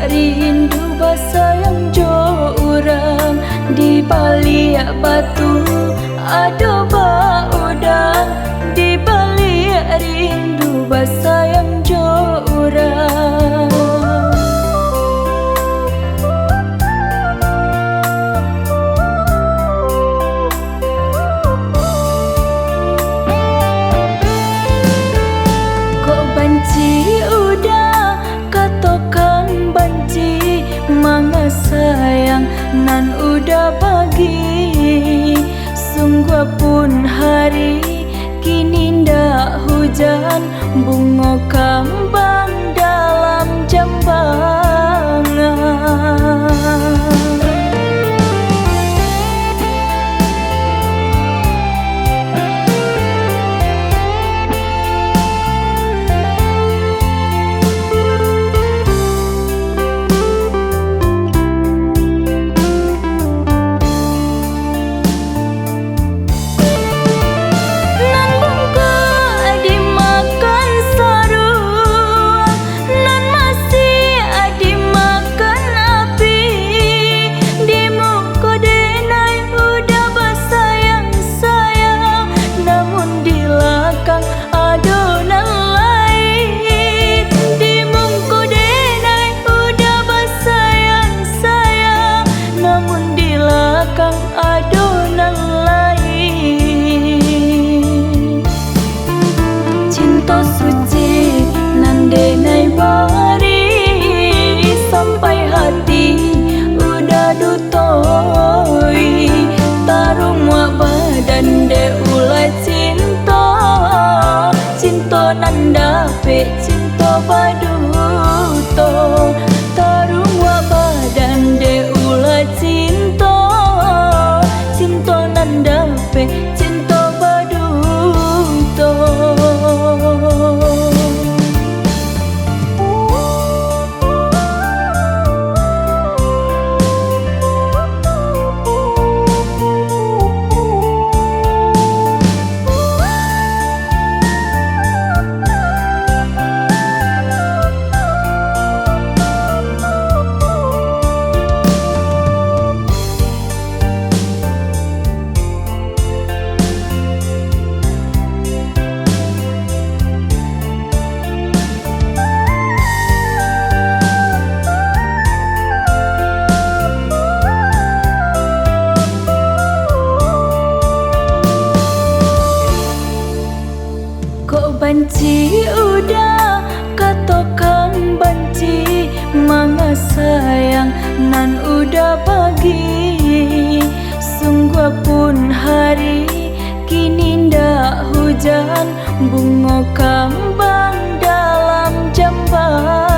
rindu basayang jo urang di balik batu ado ba udang di balik rindu basayang jo urang. Banci udah katokan banci manga sayang nan udah pagi sungguh pun hari kini ndak hujan bunga kembang dalam jambangan. Nanda pe cinta baduto tarung wa badan de ula cinta cinta nanda pe cinta baduto. Banci udah katokan banci manga sayang nan udah pagi sungguh pun hari kini ndak hujan bunga kembang dalam jambangan.